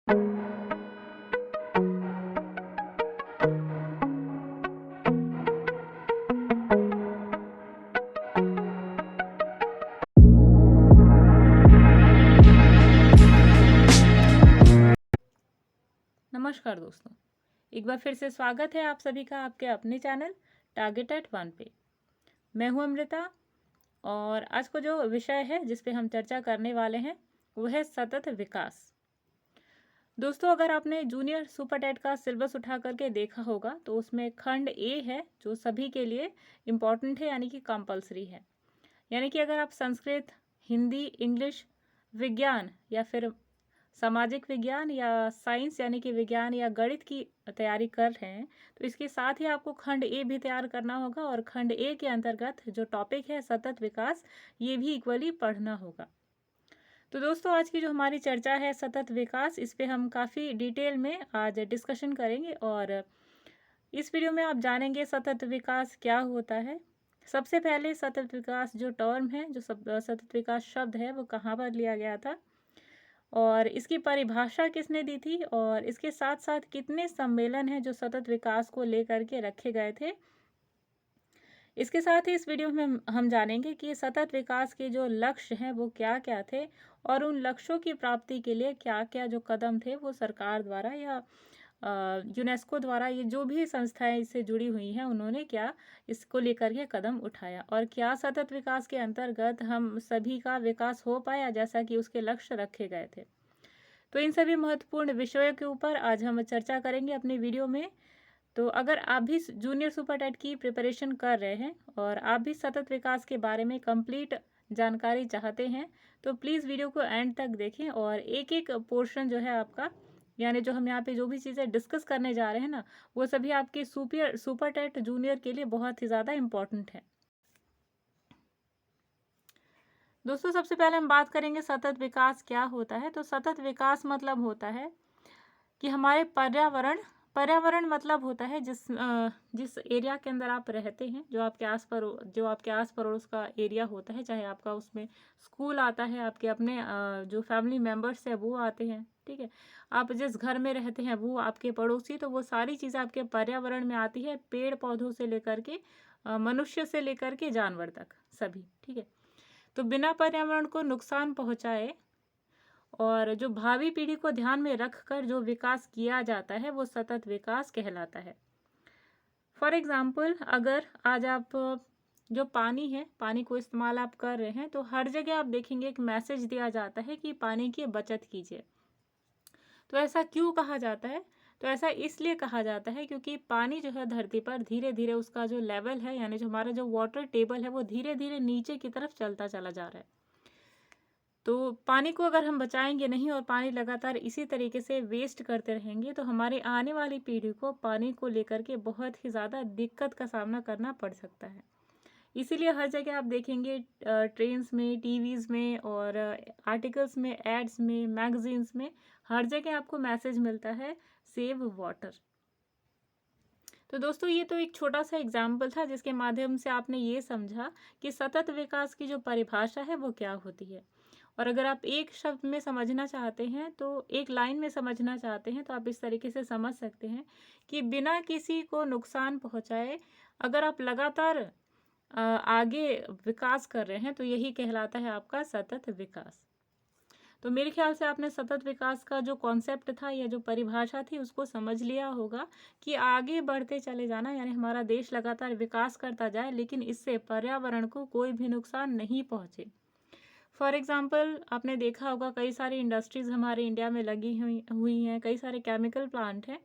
नमस्कार दोस्तों, एक बार फिर से स्वागत है आप सभी का आपके अपने चैनल टारगेट एट वन पे। मैं हूं अमृता और आज को जो विषय है जिस पे हम चर्चा करने वाले हैं वो है सतत विकास। दोस्तों, अगर आपने जूनियर सुपर टेट का सिलेबस उठा करके देखा होगा तो उसमें खंड ए है जो सभी के लिए इम्पॉर्टेंट है, यानी कि कंपलसरी है। यानी कि अगर आप संस्कृत, हिंदी, इंग्लिश, विज्ञान या फिर सामाजिक विज्ञान या साइंस यानी कि विज्ञान या गणित की तैयारी कर रहे हैं तो इसके साथ ही आपको खंड ए भी तैयार करना होगा और खंड ए के अंतर्गत जो टॉपिक है सतत विकास, ये भी इक्वली पढ़ना होगा। तो दोस्तों, आज की जो हमारी चर्चा है सतत विकास, इस पे हम काफ़ी डिटेल में आज डिस्कशन करेंगे और इस वीडियो में आप जानेंगे सतत विकास क्या होता है। सबसे पहले सतत विकास जो टर्म है, जो सतत विकास शब्द है, वो कहाँ पर लिया गया था और इसकी परिभाषा किसने दी थी और इसके साथ साथ कितने सम्मेलन हैं जो सतत विकास को लेकर के रखे गए थे। इसके साथ ही इस वीडियो में हम जानेंगे कि सतत विकास के जो लक्ष्य हैं वो क्या क्या थे और उन लक्ष्यों की प्राप्ति के लिए क्या क्या जो कदम थे वो सरकार द्वारा या यूनेस्को द्वारा, ये जो भी संस्थाएं इससे जुड़ी हुई हैं, उन्होंने क्या इसको लेकर के कदम उठाया और क्या सतत विकास के अंतर्गत हम सभी का विकास हो पाया जैसा कि उसके लक्ष्य रखे गए थे। तो इन सभी महत्वपूर्ण विषयों के ऊपर आज हम चर्चा करेंगे अपने वीडियो में। तो अगर आप भी जूनियर सुपर टेट की प्रिपरेशन कर रहे हैं और आप भी सतत विकास के बारे में कंप्लीट जानकारी चाहते हैं तो प्लीज़ वीडियो को एंड तक देखें और एक एक पोर्शन जो है आपका, यानी जो हम यहाँ पे जो भी चीज़ें डिस्कस करने जा रहे हैं ना, वो सभी आपके सुपर टेट जूनियर के लिए बहुत ही ज़्यादा इम्पॉर्टेंट है। दोस्तों, सबसे पहले हम बात करेंगे सतत विकास क्या होता है। तो सतत विकास मतलब होता है कि हमारे पर्यावरण पर्यावरण मतलब होता है जिस एरिया के अंदर आप रहते हैं, जो आपके आस पड़ोस का एरिया होता है, चाहे आपका उसमें स्कूल आता है, आपके अपने जो फैमिली मेम्बर्स है वो आते हैं, ठीक है, आप जिस घर में रहते हैं वो आपके पड़ोसी, तो वो सारी चीज़ें आपके पर्यावरण में आती है, पेड़ पौधों से लेकर के मनुष्य से लेकर के जानवर तक सभी, ठीक है। तो बिना पर्यावरण को नुकसान पहुंचाए और जो भावी पीढ़ी को ध्यान में रखकर जो विकास किया जाता है वो सतत विकास कहलाता है। फॉर एग्जाम्पल, अगर आज आप जो पानी है, पानी को इस्तेमाल आप कर रहे हैं तो हर जगह आप देखेंगे एक मैसेज दिया जाता है कि पानी की बचत कीजिए। तो ऐसा क्यों कहा जाता है? तो ऐसा इसलिए कहा जाता है क्योंकि पानी जो है धरती पर धीरे धीरे उसका जो लेवल है, यानी जो हमारा जो वाटर टेबल है, वो धीरे धीरे नीचे की तरफ चलता चला जा रहा है। तो पानी को अगर हम बचाएंगे नहीं और पानी लगातार इसी तरीके से वेस्ट करते रहेंगे तो हमारी आने वाली पीढ़ी को पानी को लेकर के बहुत ही ज़्यादा दिक्कत का सामना करना पड़ सकता है। इसीलिए हर जगह आप देखेंगे ट्रेन्स में, टीवीज़ में और आर्टिकल्स में, एड्स में, मैगजीन्स में, हर जगह आपको मैसेज मिलता है सेव वाटर। तो दोस्तों, ये तो एक छोटा सा एग्जाम्पल था जिसके माध्यम से आपने ये समझा कि सतत विकास की जो परिभाषा है वो क्या होती है। और अगर आप एक शब्द में समझना चाहते हैं, तो एक लाइन में समझना चाहते हैं, तो आप इस तरीके से समझ सकते हैं कि बिना किसी को नुकसान पहुंचाए अगर आप लगातार आगे विकास कर रहे हैं तो यही कहलाता है आपका सतत विकास। तो मेरे ख्याल से आपने सतत विकास का जो कॉन्सेप्ट था या जो परिभाषा थी उसको समझ लिया होगा कि आगे बढ़ते चले जाना, यानी हमारा देश लगातार विकास करता जाए लेकिन इससे पर्यावरण को कोई भी नुकसान नहीं पहुंचे। फॉर एग्जाम्पल, आपने देखा होगा कई सारी इंडस्ट्रीज़ हमारे इंडिया में लगी हुई हैं, कई सारे केमिकल प्लांट हैं।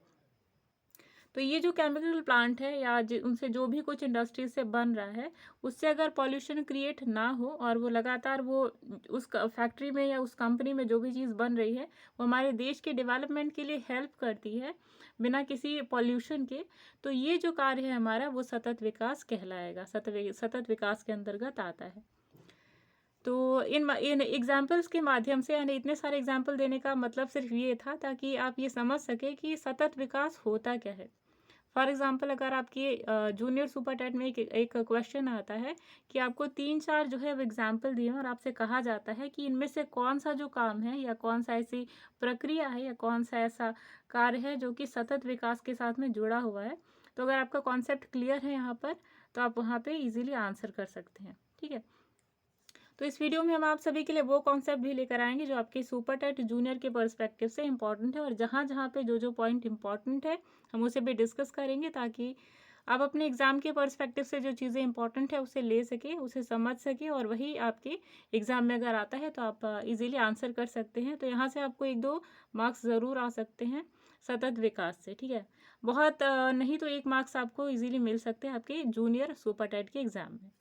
तो ये जो केमिकल प्लांट है या उनसे जो भी कुछ इंडस्ट्रीज से बन रहा है, उससे अगर पॉल्यूशन क्रिएट ना हो और वो लगातार वो उस फैक्ट्री में या उस कंपनी में जो भी चीज़ बन रही है वो हमारे देश के डेवलपमेंट के लिए हेल्प करती है बिना किसी पॉल्यूशन के, तो ये जो कार्य है हमारा वो सतत विकास कहलाएगा, सतत विकास के अंतर्गत आता है। तो इन एग्जाम्पल्स के माध्यम से, यानी इतने सारे एग्जाम्पल देने का मतलब सिर्फ ये था ताकि आप ये समझ सके कि सतत विकास होता क्या है। फॉर एग्जांपल अगर आपकी जूनियर सुपर टेट में एक क्वेश्चन आता है कि आपको 3-4 जो है वो एग्जांपल दिए हैं और आपसे कहा जाता है कि इनमें से कौन सा जो काम है या कौन सा ऐसी प्रक्रिया है या कौन सा ऐसा कार्य है जो कि सतत विकास के साथ में जुड़ा हुआ है। तो अगर आपका कॉन्सेप्ट क्लियर है यहाँ पर, तो आप वहाँ पे इजीली आंसर कर सकते हैं। ठीक है, तो इस वीडियो में हम आप सभी के लिए वो कॉन्सेप्ट भी लेकर आएंगे जो आपके सुपर टेट जूनियर के पर्सपेक्टिव से इम्पॉर्टेंट है, और जहाँ जहाँ पे जो जो पॉइंट इम्पॉर्टेंट है हम उसे भी डिस्कस करेंगे, ताकि आप अपने एग्ज़ाम के पर्सपेक्टिव से जो चीज़ें इंपॉर्टेंट है उसे ले सके, उसे समझ सके, और वही आपके एग्ज़ाम में अगर आता है तो आप इजीली आंसर कर सकते हैं। तो यहाँ से आपको 1-2 मार्क्स ज़रूर आ सकते हैं सतत विकास से। ठीक है, बहुत नहीं तो 1 मार्क्स आपको इजीली मिल सकते हैं आपके जूनियर सुपर टेट के एग्ज़ाम में।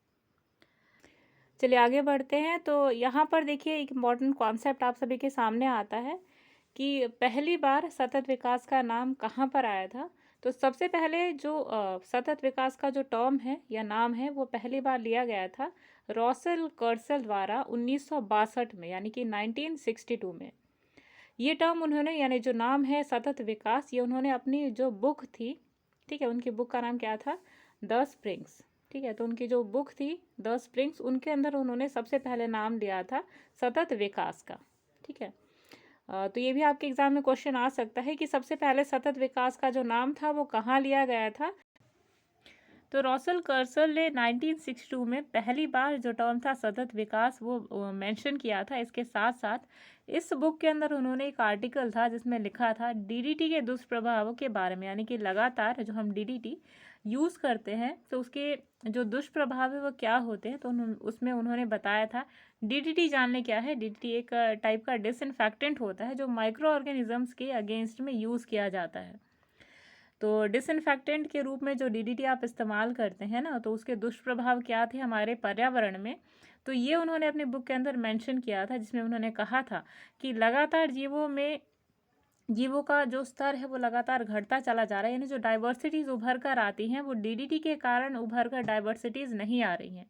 चलिए आगे बढ़ते हैं। तो यहाँ पर देखिए एक इम्पॉर्टेंट कॉन्सेप्ट आप सभी के सामने आता है कि पहली बार सतत विकास का नाम कहाँ पर आया था। तो सबसे पहले जो सतत विकास का जो टर्म है या नाम है वो पहली बार लिया गया था रॉसल कर्सल द्वारा 1962 में, यानी कि 1962 में। ये टर्म उन्होंने, यानी जो नाम है सतत विकास, ये उन्होंने अपनी जो बुक थी, ठीक है, उनकी बुक का नाम क्या था, द स्प्रिंग्स। ठीक है, तो उनकी जो बुक थी द स्प्रिंग्स, उनके अंदर उन्होंने सबसे पहले नाम लिया था सतत विकास का। ठीक है, तो ये भी आपके एग्जाम में क्वेश्चन आ सकता है कि सबसे पहले सतत विकास का जो नाम था वो कहाँ लिया गया था। तो रॉसल कर्सल ने 1962 में पहली बार जो टर्म था सतत विकास वो मेंशन किया था। इसके साथ साथ इस बुक के अंदर उन्होंने एक आर्टिकल था जिसमें लिखा था डीडीटी के दुष्प्रभावों के बारे में, यानी कि लगातार जो हम डीडीटी यूज़ करते हैं तो उसके जो दुष्प्रभाव है वो क्या होते हैं। तो उसमें उन्होंने बताया था, डीडीटी जानने क्या है। डीडीटी एक टाइप का डिसइंफेक्टेंट होता है जो माइक्रो ऑर्गेनिजम्स के अगेंस्ट में यूज़ किया जाता है। तो डिसइंफेक्टेंट के रूप में जो डीडीटी आप इस्तेमाल करते हैं ना, तो उसके दुष्प्रभाव क्या थे हमारे पर्यावरण में। तो ये उन्होंने अपनी बुक के अंदर मेंशन किया था, जिसमें उन्होंने कहा था कि लगातार जीवों का जो स्तर है वो लगातार घटता चला जा रहा है, यानी जो डाइवर्सिटीज़ उभर कर आती हैं वो डीडीटी के कारण उभर कर डाइवर्सिटीज़ नहीं आ रही हैं।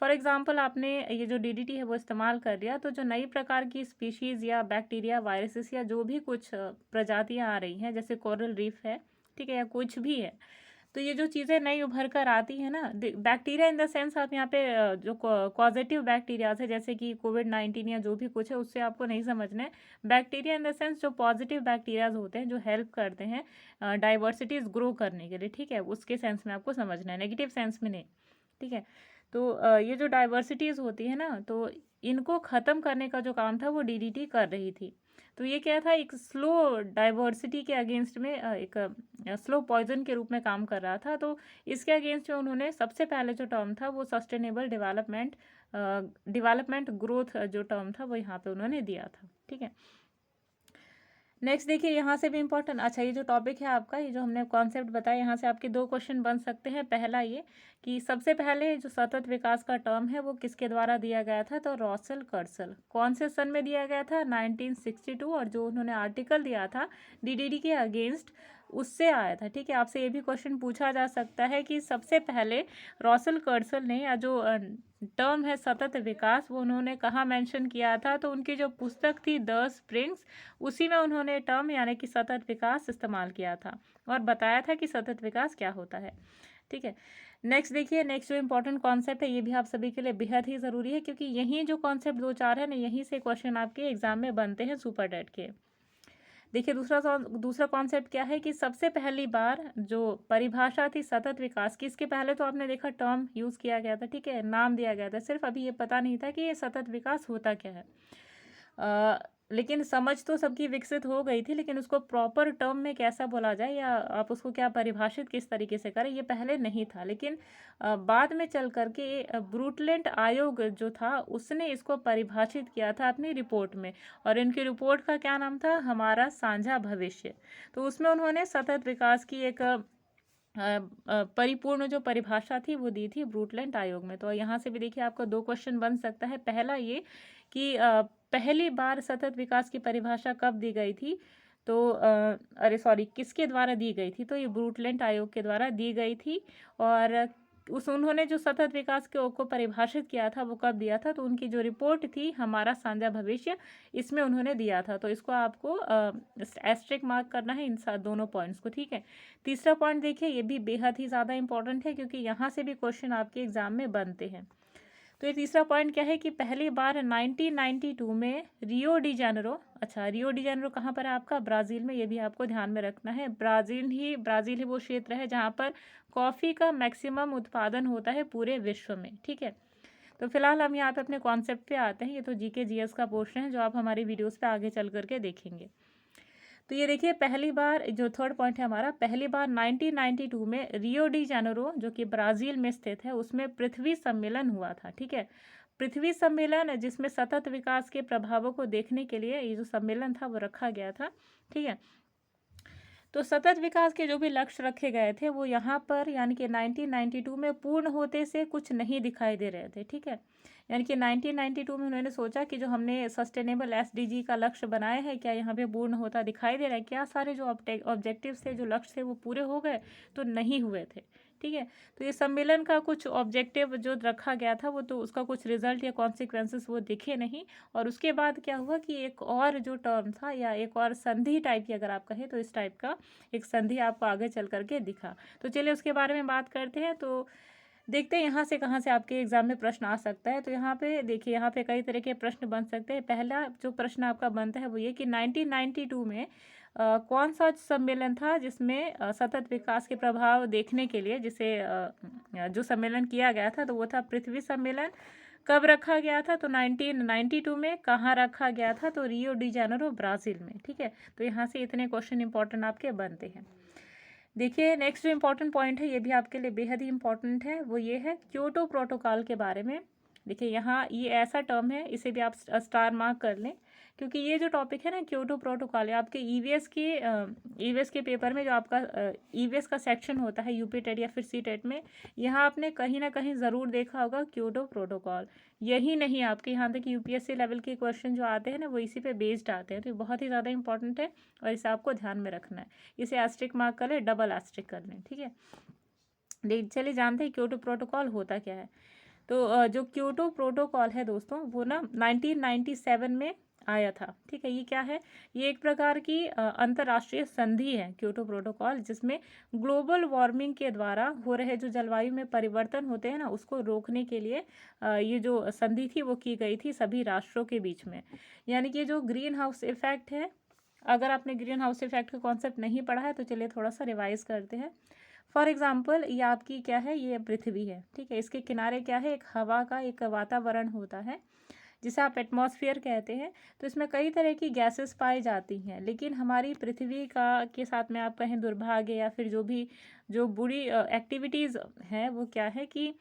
फॉर एग्जांपल आपने ये जो डीडीटी है वो इस्तेमाल कर लिया, तो जो नई प्रकार की स्पीशीज़ या बैक्टीरिया, वायरसेस या जो भी कुछ प्रजातियां आ रही हैं, जैसे कोरल रीफ है, ठीक है, या कुछ भी है, तो ये जो चीज़ें नई उभर कर आती हैं ना, बैक्टीरिया इन द सेंस आप यहाँ पे जो पॉजिटिव बैक्टीरियाज है जैसे कि कोविड-19 या जो भी कुछ है उससे आपको नहीं समझना है। बैक्टीरिया इन द सेंस जो पॉजिटिव बैक्टीरियाज होते हैं जो हेल्प करते हैं डाइवर्सिटीज़ ग्रो करने के लिए। ठीक है, उसके सेंस में आपको समझना है, नेगेटिव सेंस में नहीं। ठीक है, तो ये जो डाइवर्सिटीज़ होती है ना, तो इनको ख़त्म करने का जो काम था वो डीडीटी कर रही थी। तो ये क्या था, एक स्लो डाइवर्सिटी के अगेंस्ट में एक स्लो पॉइजन के रूप में काम कर रहा था। तो इसके अगेंस्ट में उन्होंने सबसे पहले जो टर्म था वो सस्टेनेबल डेवलपमेंट ग्रोथ जो टर्म था वो यहाँ पे उन्होंने दिया था। ठीक है, नेक्स्ट देखिए यहाँ से भी इम्पोर्टेंट, अच्छा ये जो टॉपिक है आपका, ये जो हमने कॉन्सेप्ट बताया, यहाँ से आपके 2 क्वेश्चन बन सकते हैं। पहला ये कि सबसे पहले जो सतत विकास का टर्म है वो किसके द्वारा दिया गया था, तो रॉसल कर्सल। कौन से सन में दिया गया था, 1962, और जो उन्होंने आर्टिकल दिया था डीडीटी के अगेंस्ट उससे आया था। ठीक है, आपसे ये भी क्वेश्चन पूछा जा सकता है कि सबसे पहले रॉसल कर्सल ने या जो टर्म है सतत विकास वो उन्होंने कहाँ मेंशन किया था। तो उनकी जो पुस्तक थी द स्प्रिंग्स, उसी में उन्होंने टर्म यानी कि सतत विकास इस्तेमाल किया था और बताया था कि सतत विकास क्या होता है। ठीक है, नेक्स्ट देखिए, नेक्स्ट जो इंपॉर्टेंट कॉन्सेप्ट है ये भी आप सभी के लिए बेहद ही ज़रूरी है, क्योंकि यही जो कॉन्सेप्ट 2-4 है ना, यहीं से क्वेश्चन आपके एग्जाम में बनते हैं सुपर टेट के। देखिए दूसरा कॉन्सेप्ट क्या है कि सबसे पहली बार जो परिभाषा थी सतत विकास की, इसके पहले तो आपने देखा टर्म यूज़ किया गया था, ठीक है, नाम दिया गया था सिर्फ, अभी ये पता नहीं था कि ये सतत विकास होता क्या है। लेकिन समझ तो सबकी विकसित हो गई थी, लेकिन उसको प्रॉपर टर्म में कैसा बोला जाए या आप उसको क्या परिभाषित किस तरीके से करें, ये पहले नहीं था। लेकिन बाद में चल करके ब्रूटलैंड आयोग जो था उसने इसको परिभाषित किया था अपनी रिपोर्ट में, और इनकी रिपोर्ट का क्या नाम था, हमारा साझा भविष्य। तो उसमें उन्होंने सतत विकास की एक परिपूर्ण जो परिभाषा थी वो दी थी ब्रूटलैंड आयोग में। तो यहाँ से भी देखिए आपका 2 क्वेश्चन बन सकता है। पहला ये कि पहली बार सतत विकास की परिभाषा कब दी गई थी, तो किसके द्वारा दी गई थी, तो ये ब्रूटलैंड आयोग के द्वारा दी गई थी। और उन्होंने जो सतत विकास को परिभाषित किया था वो कब दिया था, तो उनकी जो रिपोर्ट थी हमारा सांझा भविष्य, इसमें उन्होंने दिया था। तो इसको आपको एस्ट्रिक मार्क करना है इन दोनों पॉइंट्स को, ठीक है। तीसरा पॉइंट देखिए, ये भी बेहद ही ज़्यादा इंपॉर्टेंट है क्योंकि यहाँ से भी क्वेश्चन आपके एग्जाम में बनते हैं। तो ये तीसरा पॉइंट क्या है कि पहली बार 1992 में रियो डी जेनेरो, अच्छा रियो डी जेनेरो कहाँ पर है आपका, ब्राज़ील में, ये भी आपको ध्यान में रखना है। ब्राज़ील ही वो क्षेत्र है जहाँ पर कॉफ़ी का मैक्सिमम उत्पादन होता है पूरे विश्व में, ठीक है। तो फिलहाल हम यहाँ पे अपने कॉन्सेप्ट पे आते हैं। ये तो जीके जीएस का पोर्शन है जो आप हमारी वीडियोस पे आगे चल करके देखेंगे। तो ये देखिए, पहली बार जो थर्ड पॉइंट है हमारा, पहली बार 1992 में रियो डी जेनेरो जो कि ब्राज़ील में स्थित है उसमें पृथ्वी सम्मेलन हुआ था, ठीक है। पृथ्वी सम्मेलन जिसमें सतत विकास के प्रभावों को देखने के लिए ये जो सम्मेलन था वो रखा गया था, ठीक है। तो सतत विकास के जो भी लक्ष्य रखे गए थे वो यहाँ पर यानी कि 1992 में पूर्ण होते से कुछ नहीं दिखाई दे रहे थे, ठीक है। यानी कि 1992 में उन्होंने सोचा कि जो हमने सस्टेनेबल एसडीजी का लक्ष्य बनाया है क्या यहाँ पे पूर्ण होता दिखाई दे रहा है, क्या सारे जो ऑब्जेक्टिव्स थे, जो लक्ष्य थे वो पूरे हो गए, तो नहीं हुए थे, ठीक है। तो ये सम्मेलन का कुछ ऑब्जेक्टिव जो रखा गया था वो, तो उसका कुछ रिजल्ट या कॉन्सिक्वेंसेस वो दिखे नहीं। और उसके बाद क्या हुआ कि एक और जो टर्म था या एक और संधि टाइप की अगर आप कहें तो इस टाइप का एक संधि आपको आगे चल करके दिखा। तो चलिए उसके बारे में बात करते हैं। तो देखते हैं यहाँ से कहाँ से आपके एग्जाम में प्रश्न आ सकता है। तो यहाँ पे देखिए, यहाँ पे कई तरह के प्रश्न बन सकते हैं। पहला जो प्रश्न आपका बनता है वो ये कि 1992 में कौन सा सम्मेलन था जिसमें सतत विकास के प्रभाव देखने के लिए जो सम्मेलन किया गया था, तो वो था पृथ्वी सम्मेलन। कब रखा गया था, तो 1992 में। कहाँ रखा गया था, तो रियो डी जेनेरो ब्राज़ील में, ठीक है। तो यहाँ से इतने क्वेश्चन इंपॉर्टेंट आपके बनते हैं। देखिए, नेक्स्ट जो इम्पोर्टेंट पॉइंट है ये भी आपके लिए बेहद ही इंपॉर्टेंट है, वो ये है क्योटो प्रोटोकॉल के बारे में। देखिए यहाँ ये ऐसा टर्म है, इसे भी आप स्टार मार्क कर लें क्योंकि ये जो टॉपिक है ना क्योटो प्रोटोकॉल है, आपके ईवीएस के पेपर में जो आपका ईवीएस का सेक्शन होता है यूपी टेट या फिर सी टेट में, यहाँ आपने कहीं ना कहीं ज़रूर देखा होगा क्योटो प्रोटोकॉल। यही नहीं, आपके यहाँ तक यूपीएससी लेवल के क्वेश्चन जो आते हैं ना वो इसी पे बेस्ड आते हैं। तो ये बहुत ही ज़्यादा इंपॉर्टेंट है और इसे आपको ध्यान में रखना है। इसे एस्ट्रिक मार्क कर लें, डबल एस्ट्रिक कर लें, ठीक है। चलिए जानते हैं क्योटो प्रोटोकॉल होता क्या है। तो जो क्योटो प्रोटोकॉल है दोस्तों वो ना 1997 में आया था, ठीक है। ये क्या है, ये एक प्रकार की अंतर्राष्ट्रीय संधि है क्योटो प्रोटोकॉल, जिसमें ग्लोबल वार्मिंग के द्वारा हो रहे जो जलवायु में परिवर्तन होते हैं ना उसको रोकने के लिए ये जो संधि थी वो की गई थी सभी राष्ट्रों के बीच में। यानी कि जो ग्रीन हाउस इफेक्ट है, अगर आपने ग्रीन हाउस इफेक्ट का कॉन्सेप्ट नहीं पढ़ा है तो चलिए थोड़ा सा रिवाइज करते हैं। फॉर एग्जाम्पल ये आपकी क्या है, ये पृथ्वी है, ठीक है। इसके किनारे क्या है, एक हवा का एक वातावरण होता है जिसे आप एटमॉस्फेयर कहते हैं। तो इसमें कई तरह की गैसेस पाई जाती हैं, लेकिन हमारी पृथ्वी का के साथ में आप कहें दुर्भाग्य या फिर जो बुरी एक्टिविटीज़ हैं वो क्या है कि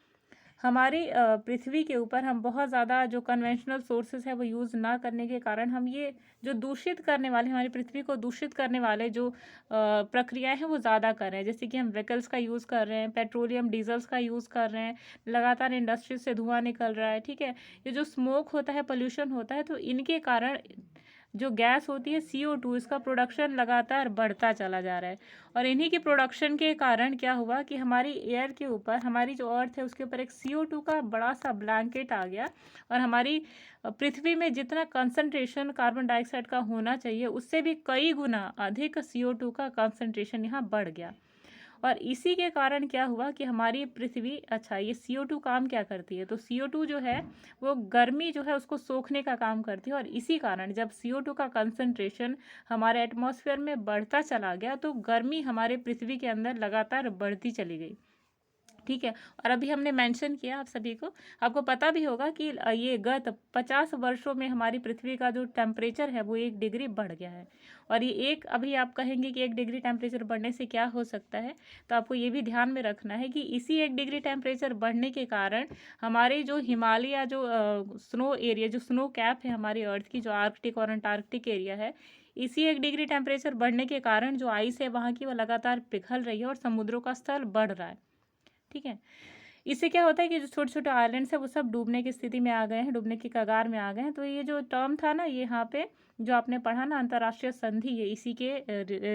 हमारी पृथ्वी के ऊपर हम बहुत ज़्यादा जो कन्वेंशनल सोर्सेज है वो यूज़ ना करने के कारण हम ये जो दूषित करने वाले, हमारी पृथ्वी को दूषित करने वाले जो प्रक्रियाएं हैं वो ज़्यादा कर रहे हैं। जैसे कि हम व्हीकल्स का यूज़ कर रहे हैं, पेट्रोलियम डीजल्स का यूज़ कर रहे हैं, लगातार इंडस्ट्रीज से धुआं निकल रहा है, ठीक है। ये जो स्मोक होता है, पोल्यूशन होता है, तो इनके कारण जो गैस होती है CO2, इसका प्रोडक्शन लगातार बढ़ता चला जा रहा है। और इन्हीं की प्रोडक्शन के कारण क्या हुआ कि हमारी एयर के ऊपर, हमारी जो अर्थ है उसके ऊपर एक CO2 का बड़ा सा ब्लैंकेट आ गया और हमारी पृथ्वी में जितना कंसंट्रेशन कार्बन डाइऑक्साइड का होना चाहिए उससे भी कई गुना अधिक CO2 का कंसंट्रेशन यहाँ बढ़ गया। और इसी के कारण क्या हुआ कि हमारी पृथ्वी, अच्छा ये CO2 काम क्या करती है, तो CO2 जो है वो गर्मी जो है उसको सोखने का काम करती है। और इसी कारण जब CO2 का कंसंट्रेशन हमारे एटमॉस्फेयर में बढ़ता चला गया तो गर्मी हमारे पृथ्वी के अंदर लगातार बढ़ती चली गई, ठीक है। और अभी हमने मेंशन किया आप सभी को, आपको पता भी होगा कि ये गत 50 वर्षों में हमारी पृथ्वी का जो टेम्परेचर है वो 1 डिग्री बढ़ गया है। और ये अभी आप कहेंगे कि 1 डिग्री टेम्परेचर बढ़ने से क्या हो सकता है, तो आपको ये भी ध्यान में रखना है कि इसी 1 डिग्री टेम्परेचर बढ़ने के कारण हमारे जो हिमालय जो स्नो एरिया, जो स्नो कैप है हमारी अर्थ की, जो आर्कटिक और अंटार्कटिक एरिया है, इसी 1 डिग्री टेम्परेचर बढ़ने के कारण जो आइस है वहाँ की वो लगातार पिघल रही है और समुद्रों का स्तर बढ़ रहा है, ठीक है। इससे क्या होता है कि जो छोटे-छोटे आइलैंड्स हैं वो सब डूबने की स्थिति में आ गए हैं, डूबने की कगार में आ गए हैं। तो ये जो टर्म था ना, ये यहाँ पे जो आपने पढ़ा ना अंतर्राष्ट्रीय संधि, ये इसी के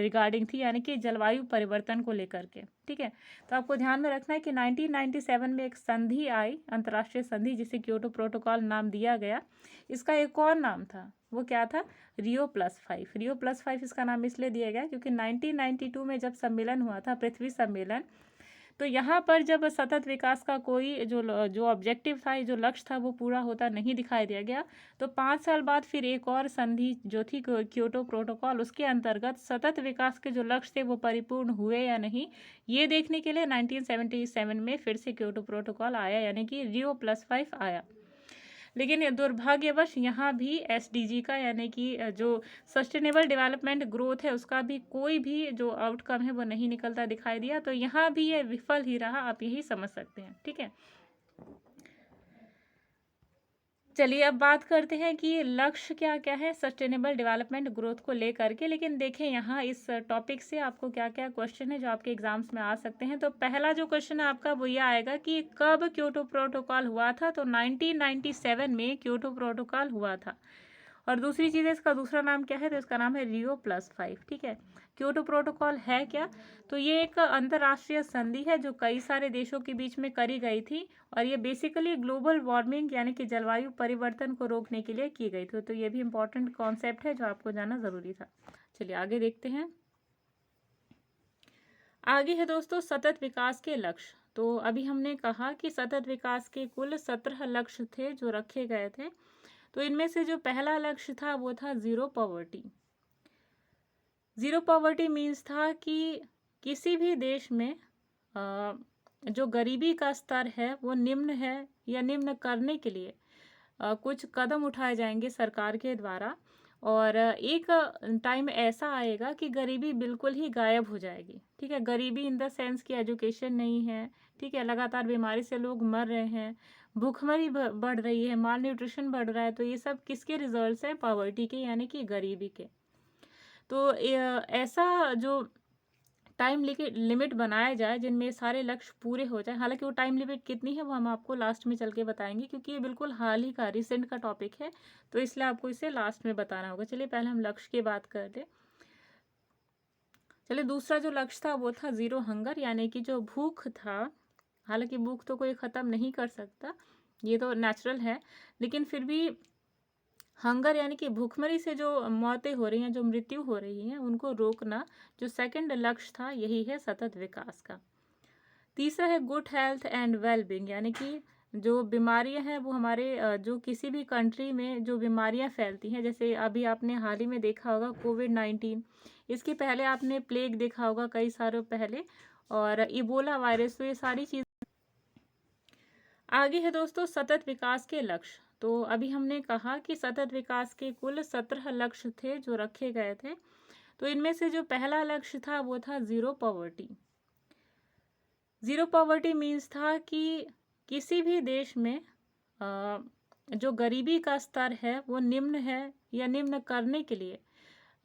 रिगार्डिंग थी, यानी कि जलवायु परिवर्तन को लेकर के। ठीक है? तो आपको ध्यान में रखना है कि 1997 में एक संधि आई, अंतर्राष्ट्रीय संधि, जिसे क्योटो प्रोटोकॉल नाम दिया गया। इसका एक और नाम था, वो क्या था? रियो+5। रियो+5 इसका नाम इसलिए दिया गया क्योंकि 1992 में जब सम्मेलन हुआ था, पृथ्वी सम्मेलन, तो यहाँ पर जब सतत विकास का कोई जो ऑब्जेक्टिव था, जो लक्ष्य था, वो पूरा होता नहीं दिखाई दिया गया। तो 5 साल बाद फिर एक और संधि जो थी क्योटो प्रोटोकॉल, उसके अंतर्गत सतत विकास के जो लक्ष्य थे वो परिपूर्ण हुए या नहीं, ये देखने के लिए 1977 में फिर से क्योटो प्रोटोकॉल आया, यानी कि रियो+5 आया। लेकिन दुर्भाग्यवश यहाँ भी एसडीजी का, यानी कि जो सस्टेनेबल डेवलपमेंट ग्रोथ है, उसका भी कोई भी जो आउटकम है वो नहीं निकलता दिखाई दिया। तो यहाँ भी ये विफल ही रहा, आप यही समझ सकते हैं। ठीक है, चलिए अब बात करते हैं कि लक्ष्य क्या क्या है सस्टेनेबल डेवलपमेंट ग्रोथ को लेकर के। लेकिन देखें यहाँ इस टॉपिक से आपको क्या क्या क्वेश्चन है जो आपके एग्जाम्स में आ सकते हैं। तो पहला जो क्वेश्चन है आपका वो ये आएगा कि कब क्योटो प्रोटोकॉल हुआ था? तो 1997 में क्योटो प्रोटोकॉल हुआ था। और दूसरी चीज़ है, इसका दूसरा नाम क्या है? तो इसका नाम है रियो+5। ठीक है, क्योटो प्रोटोकॉल है क्या? तो ये एक अंतर्राष्ट्रीय संधि है जो कई सारे देशों के बीच में करी गई थी, और ये बेसिकली ग्लोबल वार्मिंग यानी कि जलवायु परिवर्तन को रोकने के लिए की गई थी। तो ये भी इम्पोर्टेंट कॉन्सेप्ट है जो आपको जानना ज़रूरी था। चलिए आगे देखते हैं। आगे है दोस्तों सतत विकास के लक्ष्य। तो अभी हमने कहा कि सतत विकास के कुल 17 लक्ष्य थे जो रखे गए थे। तो इनमें से जो पहला लक्ष्य था वो था zero poverty. Zero poverty means था कि किसी भी देश में जो गरीबी का स्तर है वो निम्न है, या निम्न करने के लिए कुछ कदम उठाए जाएंगे सरकार के द्वारा, और एक टाइम ऐसा आएगा कि गरीबी बिल्कुल ही गायब हो जाएगी। ठीक है, गरीबी इन द सेंस कि एजुकेशन नहीं है, ठीक है, लगातार बीमारी से लोग मर रहे हैं, भूखमरी बढ़ रही है, माल न्यूट्रिशन बढ़ रहा है। तो ये सब किसके रिजल्ट्स हैं? पॉवर्टी के, यानी कि गरीबी के। तो ऐसा जो टाइम लिमिट बनाया जाए जिनमें सारे लक्ष्य पूरे हो जाए। हालांकि वो टाइम लिमिट कितनी है वो हम आपको लास्ट में चल के बताएंगे, क्योंकि ये बिल्कुल हाल ही का रिसेंट का टॉपिक है, तो इसलिए आपको इसे लास्ट में बताना होगा। चलिए पहले हम लक्ष्य की बात कर लें। चलिए दूसरा जो लक्ष्य था वो था ज़ीरो हंगर, यानी कि जो भूख था। हालांकि भूख तो कोई ख़त्म नहीं कर सकता, ये तो नेचुरल है, लेकिन फिर भी हंगर यानी कि भूखमरी से जो मौतें हो रही हैं, जो मृत्यु हो रही हैं, उनको रोकना जो सेकंड लक्ष्य था, यही है सतत विकास का। तीसरा है गुड हेल्थ एंड वेलबींग, यानी कि जो बीमारियां हैं वो हमारे जो किसी भी कंट्री में जो बीमारियां फैलती हैं, जैसे अभी आपने हाल ही में देखा होगा कोविड-19, इसके पहले आपने प्लेग देखा होगा कई सालों पहले, और इबोला वायरस। तो ये सारी चीज़ आगे है दोस्तों सतत विकास के लक्ष्य। तो अभी हमने कहा कि सतत विकास के कुल 17 लक्ष्य थे जो रखे गए थे। तो इनमें से जो पहला लक्ष्य था वो था zero poverty. Zero poverty means था कि किसी भी देश में जो गरीबी का स्तर है वो निम्न है, या निम्न करने के लिए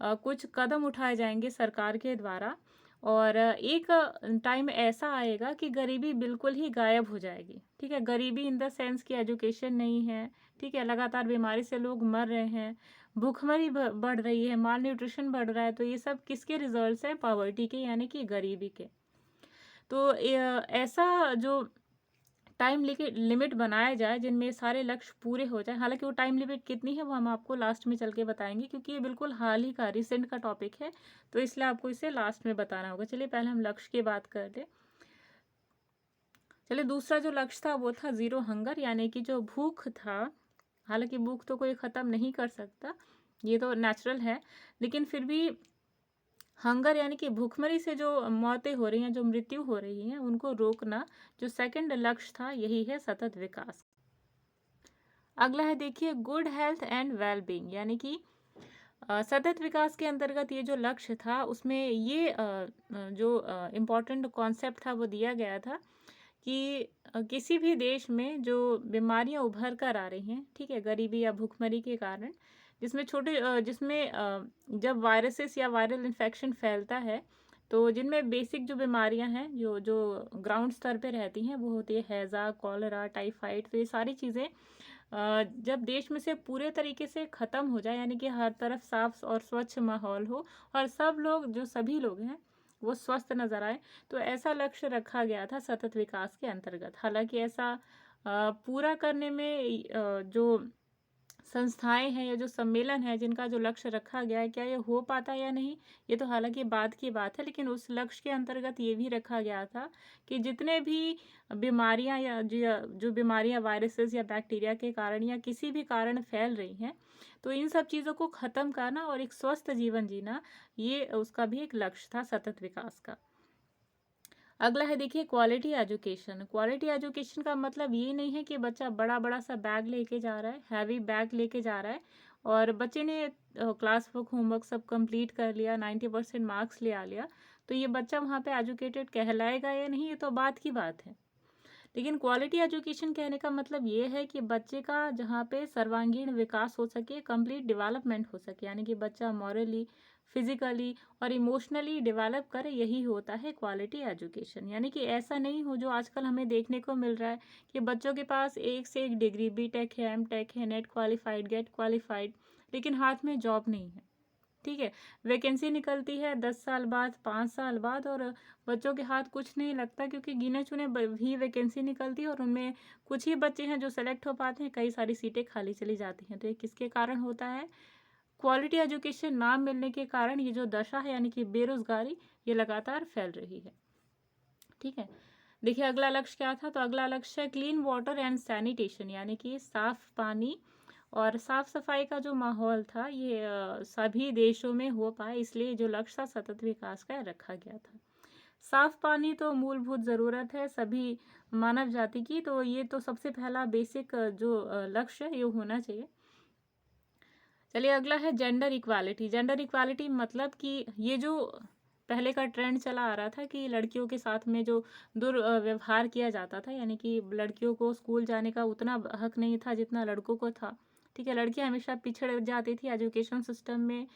कुछ कदम उठाए जाएंगे सरकार के द्वारा, और एक टाइम ऐसा आएगा कि गरीबी बिल्कुल ही गायब हो जाएगी। ठीक है, गरीबी इन द सेंस कि एजुकेशन नहीं है, ठीक है, लगातार बीमारी से लोग मर रहे हैं, भूखमरी बढ़ रही है, माल न्यूट्रिशन बढ़ रहा है। तो ये सब किसके रिजल्ट्स हैं? पॉवर्टी के, यानी कि गरीबी के। तो ऐसा जो टाइम लिमिट बनाया जाए जिनमें सारे लक्ष्य पूरे हो जाए। हालांकि वो टाइम लिमिट कितनी है वो हम आपको लास्ट में चल के बताएंगे, क्योंकि ये बिल्कुल हाल ही का रिसेंट का टॉपिक है, तो इसलिए आपको इसे लास्ट में बताना होगा। चलिए पहले हम लक्ष्य की बात कर लें। चलिए दूसरा जो लक्ष्य था वो था ज़ीरो हंगर, यानी कि जो भूख था। हालांकि भूख तो कोई ख़त्म नहीं कर सकता, ये तो नेचुरल है, लेकिन फिर भी हंगर यानी कि भूखमरी से जो मौतें हो रही हैं, जो मृत्यु हो रही हैं, उनको रोकना जो सेकंड लक्ष्य था, यही है सतत विकास। अगला है देखिए गुड हेल्थ एंड वेलबींग, यानी कि सतत विकास के अंतर्गत ये जो लक्ष्य था उसमें ये जो इम्पोर्टेंट कॉन्सेप्ट था वो दिया गया था कि किसी भी देश में जो बीमारियां उभर कर आ रही हैं, ठीक है, गरीबी या भूखमरी के कारण, जिसमें जब वायरसेस या वायरल इन्फेक्शन फैलता है, तो जिनमें बेसिक जो बीमारियां हैं जो जो ग्राउंड स्तर पे रहती हैं वो होती है हैज़ा, कॉलरा, टाइफाइड। तो ये सारी चीज़ें जब देश में से पूरे तरीके से ख़त्म हो जाए, यानी कि हर तरफ साफ और स्वच्छ माहौल हो और सब लोग जो सभी लोग हैं वो स्वस्थ नज़र आए, तो ऐसा लक्ष्य रखा गया था सतत विकास के अंतर्गत। हालांकि ऐसा पूरा करने में जो संस्थाएं हैं या जो सम्मेलन है जिनका जो लक्ष्य रखा गया है, क्या ये हो पाता है या नहीं, ये तो हालांकि बाद की बात है। लेकिन उस लक्ष्य के अंतर्गत ये भी रखा गया था कि जितने भी बीमारियां या जो बीमारियां वायरसेस या बैक्टीरिया के कारण या किसी भी कारण फैल रही हैं, तो इन सब चीज़ों को ख़त्म करना और एक स्वस्थ जीवन जीना, ये उसका भी एक लक्ष्य था सतत विकास का। अगला है देखिए क्वालिटी एजुकेशन। क्वालिटी एजुकेशन का मतलब ये नहीं है कि बच्चा बड़ा बड़ा सा बैग लेके जा रहा है, हैवी बैग लेके जा रहा है और बच्चे ने क्लास वर्क होमवर्क सब कंप्लीट कर लिया, 90% मार्क्स ले आ लिया, तो ये बच्चा वहाँ पे एजुकेटेड कहलाएगा या नहीं, ये तो बात की बात है। लेकिन क्वालिटी एजुकेशन कहने का मतलब ये है कि बच्चे का जहाँ पे सर्वांगीण विकास हो सके, कंप्लीट डेवलपमेंट हो सके, यानी कि बच्चा मॉरली, फिजिकली और इमोशनली डेवलप करे, यही होता है क्वालिटी एजुकेशन। यानी कि ऐसा नहीं हो जो आजकल हमें देखने को मिल रहा है कि बच्चों के पास एक से एक डिग्री, बीटेक है, एमटेक है, नेट क्वालिफाइड, गेट क्वालिफाइड, लेकिन हाथ में जॉब नहीं है। ठीक है, वैकेंसी निकलती है 10 साल बाद, 5 साल बाद, और बच्चों के हाथ कुछ नहीं लगता क्योंकि गिने चुने भी वैकेंसी निकलती है और उनमें कुछ ही बच्चे हैं जो सेलेक्ट हो पाते हैं, कई सारी सीटें खाली चली जाती हैं। तो ये किसके कारण होता है? क्वालिटी एजुकेशन ना मिलने के कारण ये जो दशा है, यानी कि बेरोजगारी, ये लगातार फैल रही है। ठीक है, देखिए अगला लक्ष्य क्या था? तो अगला लक्ष्य है क्लीन वाटर एंड सैनिटेशन, यानी कि साफ पानी और साफ सफाई का जो माहौल था, ये सभी देशों में हो पाए, इसलिए जो लक्ष्य था सतत विकास का रखा गया था। साफ पानी तो मूलभूत ज़रूरत है सभी मानव जाति की, तो ये तो सबसे पहला बेसिक जो लक्ष्य है ये होना चाहिए। चलिए अगला है जेंडर इक्वालिटी। जेंडर इक्वालिटी मतलब कि ये जो पहले का ट्रेंड चला आ रहा था कि लड़कियों के साथ में जो दुर्व्यवहार किया जाता था, यानी कि लड़कियों को स्कूल जाने का उतना हक नहीं था जितना लड़कों को था। ठीक है, लड़कियां हमेशा पिछड़ जाती थी एजुकेशन सिस्टम में।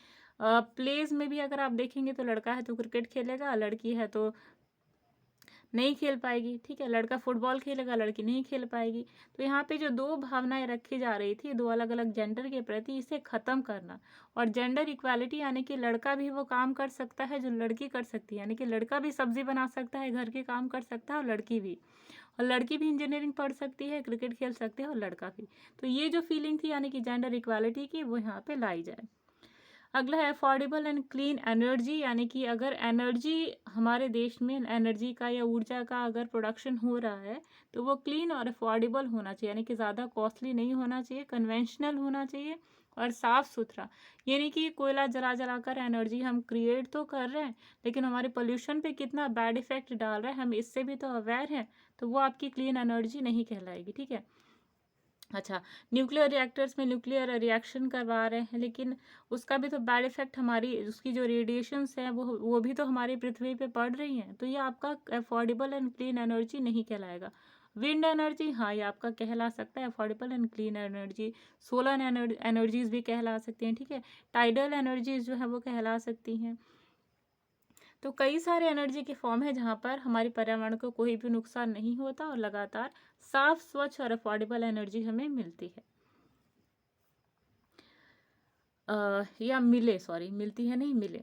प्लेज में भी अगर आप देखेंगे तो लड़का है तो क्रिकेट खेलेगा, लड़की है तो नहीं खेल पाएगी। ठीक है, लड़का फुटबॉल खेलेगा, लड़की नहीं खेल पाएगी। तो यहाँ पे जो दो भावनाएं रखी जा रही थी दो अलग अलग जेंडर के प्रति, इसे ख़त्म करना और जेंडर इक्वालिटी, यानी कि लड़का भी वो काम कर सकता है जो लड़की कर सकती है, यानी कि लड़का भी सब्जी बना सकता है, घर के काम कर सकता है, और लड़की भी इंजीनियरिंग पढ़ सकती है, क्रिकेट खेल सकते हैं, और लड़का भी। तो ये जो फीलिंग थी यानी कि जेंडर इक्वालिटी की, वो यहाँ पे लाई जाए। अगला है अफोर्डेबल एंड क्लीन एनर्जी, यानी कि अगर एनर्जी हमारे देश में एनर्जी का या ऊर्जा का अगर प्रोडक्शन हो रहा है तो वो क्लीन और अफोर्डेबल होना चाहिए, यानी कि ज़्यादा कॉस्टली नहीं होना चाहिए, कन्वेंशनल होना चाहिए और साफ़ सुथरा। यानी कि कोयला जला जला कर एनर्जी हम क्रिएट तो कर रहे हैं, लेकिन हमारे पोल्यूशन पे कितना बैड इफेक्ट डाल रहा है हम इससे भी तो अवेयर हैं, तो वो आपकी क्लीन एनर्जी नहीं कहलाएगी। ठीक है, अच्छा, न्यूक्लियर रिएक्टर्स में न्यूक्लियर रिएक्शन करवा रहे हैं, लेकिन उसका भी तो बैड इफेक्ट, हमारी उसकी जो रेडिएशंस हैं वो भी तो हमारी पृथ्वी पे पड़ रही हैं, तो ये आपका अफोर्डेबल एंड क्लीन एनर्जी नहीं कहलाएगा। विंड एनर्जी, हाँ, ये आपका कहला सकता है affordable and clean energy. Solar energies भी कहला सकती हैं। ठीक है, टाइडल एनर्जीज जो है वो कहला सकती हैं। तो कई सारे एनर्जी के फॉर्म है जहाँ पर हमारे पर्यावरण को कोई भी नुकसान नहीं होता और लगातार साफ, स्वच्छ और अफोर्डेबल एनर्जी हमें मिलती है। या मिले, सॉरी, मिलती है नहीं, मिले।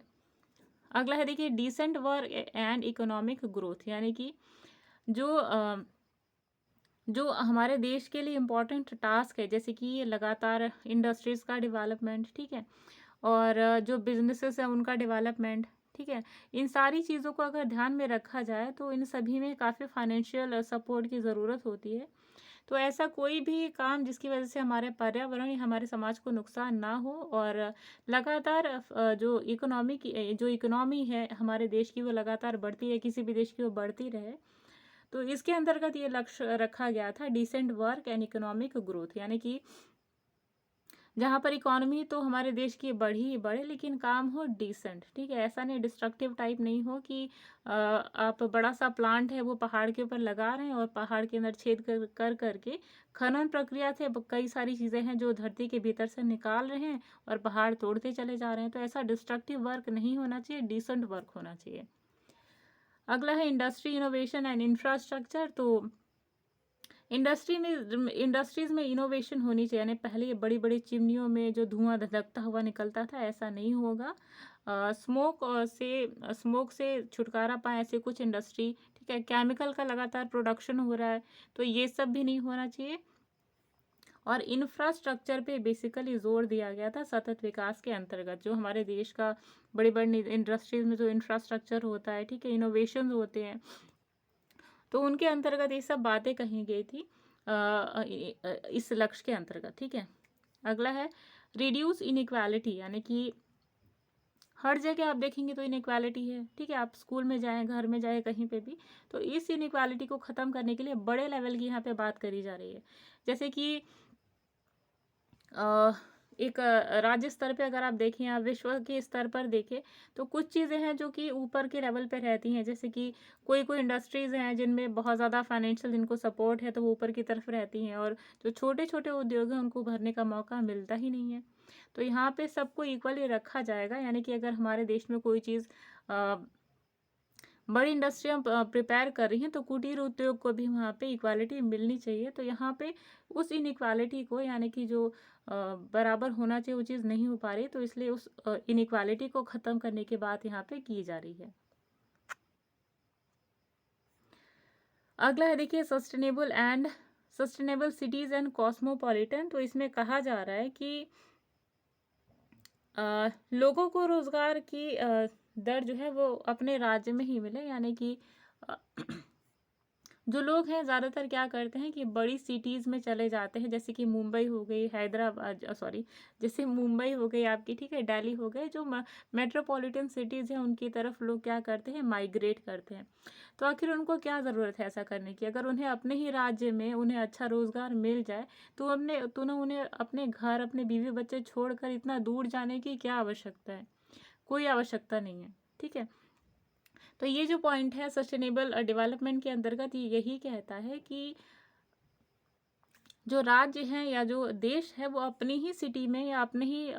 अगला है देखिए decent work and economic growth, यानी कि जो जो हमारे देश के लिए इम्पोर्टेंट टास्क है, जैसे कि लगातार इंडस्ट्रीज़ का डेवलपमेंट, ठीक है, और जो बिजनेसेस हैं उनका डेवलपमेंट। ठीक है, इन सारी चीज़ों को अगर ध्यान में रखा जाए तो इन सभी में काफ़ी फाइनेंशियल सपोर्ट की ज़रूरत होती है। तो ऐसा कोई भी काम जिसकी वजह से हमारे पर्यावरण या हमारे समाज को नुकसान ना हो और लगातार जो इकोनॉमी है हमारे देश की वो लगातार बढ़ती है, किसी भी देश की वो बढ़ती रहे, तो इसके अंतर्गत ये लक्ष्य रखा गया था decent work and economic growth, यानी कि जहाँ पर इकोनॉमी तो हमारे देश की बढ़ी ही बढ़े लेकिन काम हो डिसेंट। ठीक है, ऐसा नहीं डिस्ट्रक्टिव टाइप नहीं हो कि आप बड़ा सा प्लांट है वो पहाड़ के ऊपर लगा रहे हैं और पहाड़ के अंदर छेद कर करके खनन प्रक्रिया से कई सारी चीज़ें हैं जो धरती के भीतर से निकाल रहे हैं और पहाड़ तोड़ते चले जा रहे हैं। तो ऐसा डिस्ट्रक्टिव वर्क नहीं होना चाहिए, डिसेंट वर्क होना चाहिए। अगला है इंडस्ट्री इनोवेशन एंड इंफ्रास्ट्रक्चर। तो इंडस्ट्रीज में इनोवेशन होनी चाहिए, यानी पहले ये बड़ी बड़ी चिमनियों में जो धुआं धधकता हुआ निकलता था, ऐसा नहीं होगा। स्मोक से छुटकारा पाए ऐसे कुछ इंडस्ट्री, ठीक है। केमिकल का लगातार प्रोडक्शन हो रहा है, तो ये सब भी नहीं होना चाहिए। और इंफ्रास्ट्रक्चर पे बेसिकली जोर दिया गया था सतत विकास के अंतर्गत। जो हमारे देश का बड़ी बड़ी इंडस्ट्रीज में जो इंफ्रास्ट्रक्चर होता है, ठीक है, इनोवेशन होते हैं, तो उनके अंतर्गत ये सब बातें कही गई थी इस लक्ष्य के अंतर्गत, ठीक है। अगला है रिड्यूस इनइक्वालिटी, यानी कि हर जगह आप देखेंगे तो इनइक्वालिटी है, ठीक है। आप स्कूल में जाएं, घर में जाएं, कहीं पे भी, तो इस इनइक्वालिटी को ख़त्म करने के लिए बड़े लेवल की यहाँ पे बात करी जा रही है। जैसे कि एक राज्य स्तर पे अगर आप देखें या विश्व के स्तर पर देखें, तो कुछ चीज़ें हैं जो कि ऊपर के लेवल पे रहती हैं। जैसे कि कोई कोई इंडस्ट्रीज़ हैं जिनमें बहुत ज़्यादा फाइनेंशियल जिनको सपोर्ट है, तो वो ऊपर की तरफ रहती हैं, और जो छोटे छोटे उद्योग हैं उनको भरने का मौका मिलता ही नहीं है। तो यहाँ पे सबको इक्वली रखा जाएगा, यानी कि अगर हमारे देश में कोई चीज़ बड़ी इंडस्ट्रियाँ प्रिपेयर कर रही हैं, तो कुटीर उद्योग को भी वहाँ पे इक्वालिटी मिलनी चाहिए। तो यहाँ पे उस इनइक्वालिटी को, यानी कि जो बराबर होना चाहिए वो चीज़ नहीं हो पा रही, तो इसलिए उस इनइक्वालिटी को ख़त्म करने की बात यहाँ पे की जा रही है। अगला है देखिए सस्टेनेबल सिटीज़ एंड कॉस्मोपॉलिटन। तो इसमें कहा जा रहा है कि लोगों को रोज़गार की दर जो है वो अपने राज्य में ही मिले, यानी कि अ, जो लोग हैं ज़्यादातर क्या करते हैं कि बड़ी सिटीज़ में चले जाते हैं, जैसे कि मुंबई हो गई, जैसे मुंबई हो गई आपकी, ठीक है, दिल्ली हो गए, जो मेट्रोपॉलिटन सिटीज़ हैं उनकी तरफ लोग क्या करते हैं, माइग्रेट करते हैं। तो आखिर उनको क्या ज़रूरत है ऐसा करने की? अगर उन्हें अपने ही राज्य में उन्हें अच्छा रोज़गार मिल जाए, तो उन्हें अपने घर, अपने बीवी बच्चे छोड़कर इतना दूर जाने की क्या आवश्यकता है? कोई आवश्यकता नहीं है, ठीक है। तो ये जो पॉइंट है सस्टेनेबल डेवलपमेंट के अंतर्गत, ये यही कहता है कि जो राज्य हैं या जो देश है वो अपनी ही सिटी में या अपने ही